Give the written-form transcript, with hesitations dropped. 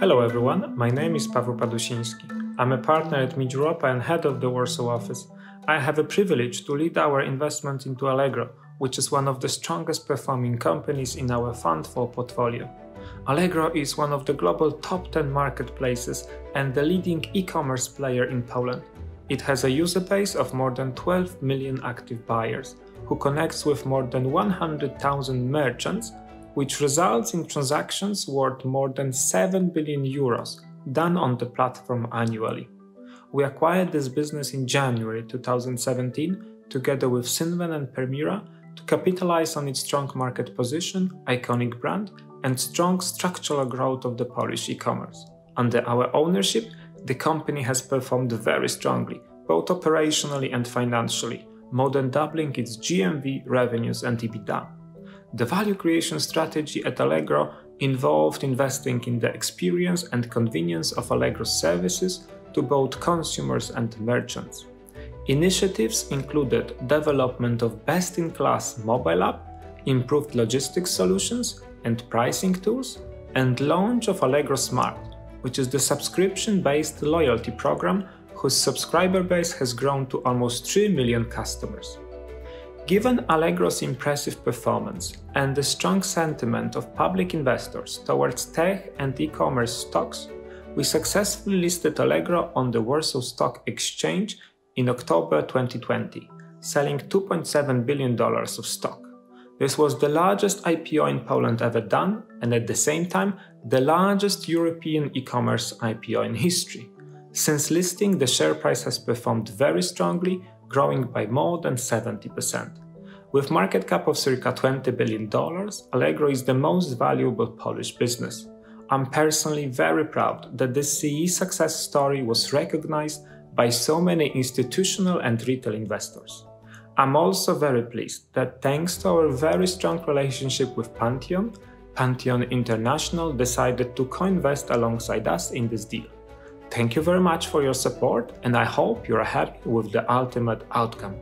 Hello everyone, my name is Paweł Padusiński. I'm a partner at Mid Europa and head of the Warsaw office. I have a privilege to lead our investment into Allegro, which is one of the strongest performing companies in our Fund 4 portfolio. Allegro is one of the global top 10 marketplaces and the leading e-commerce player in Poland. It has a user base of more than 12 million active buyers, who connects with more than 100,000 merchants, which results in transactions worth more than 7 billion euros done on the platform annually. We acquired this business in January 2017 together with Cinven and Permira to capitalize on its strong market position, iconic brand, and strong structural growth of the Polish e-commerce. Under our ownership, the company has performed very strongly, both operationally and financially, more than doubling its GMV, revenues and EBITDA. The value creation strategy at Allegro involved investing in the experience and convenience of Allegro's services to both consumers and merchants. Initiatives included development of best-in-class mobile app, improved logistics solutions and pricing tools, and launch of Allegro Smart, which is the subscription-based loyalty program whose subscriber base has grown to almost 3 million customers. Given Allegro's impressive performance and the strong sentiment of public investors towards tech and e-commerce stocks, we successfully listed Allegro on the Warsaw Stock Exchange in October 2020, selling $2.7 billion of stock. This was the largest IPO in Poland ever done, and at the same time, the largest European e-commerce IPO in history. Since listing, the share price has performed very strongly, growing by more than 70%. With market cap of circa $20 billion, Allegro is the most valuable Polish business. I'm personally very proud that this CE success story was recognized by so many institutional and retail investors. I'm also very pleased that thanks to our very strong relationship with Pantheon, Pantheon International decided to co-invest alongside us in this deal. Thank you very much for your support, and I hope you're happy with the ultimate outcome.